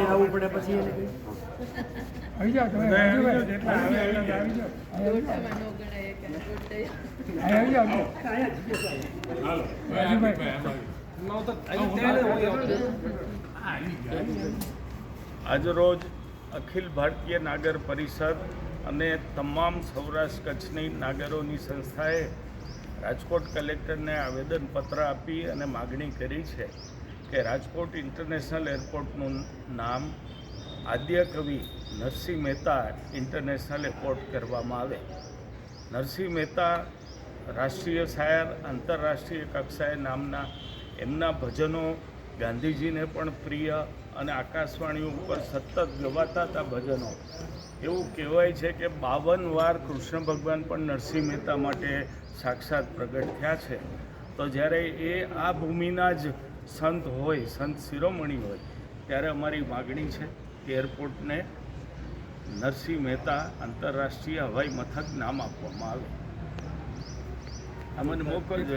આવવું પડે પછી આવી જાઓ તમે આવી જાઓ આજરોજ અખિલ ભારતીય નાગર પરિષદ અને તમામ સૌરાષ્ટ્ર કચ્છની નાગરોની સંસ્થાએ રાજકોટ કલેક્ટરને આવેદનપત્ર આપી અને માગણી કરી છે કે રાજકોટ ઇન્ટરનેશનલ એરપોર્ટનું નામ આદ્ય કવિ નરસિંહ મહેતા ઇન્ટરનેશનલ એરપોર્ટ કરવામાં આવે. નરસિંહ મહેતા રાષ્ટ્રીય શાયર, આંતરરાષ્ટ્રીય કક્ષાએ નામના એમના ભજનો ગાંધીજીને પણ પ્રિય અને આકાશવાણી ઉપર સતત ગવાતા હતા ભજનો. એવું કહેવાય છે કે 52 વાર કૃષ્ણ ભગવાન પણ નરસિંહ મહેતા માટે સાક્ષાત પ્રગટ થયા છે. તો જ્યારે એ આ ભૂમિના જ સંત હોય, સંત શિરોમણી હોય, ત્યારે અમારી માગણી છે કે એરપોર્ટને નરસિંહ મહેતા આંતરરાષ્ટ્રીય હવાઈ મથક નામ આપવામાં આવે. અમને મોકલજો.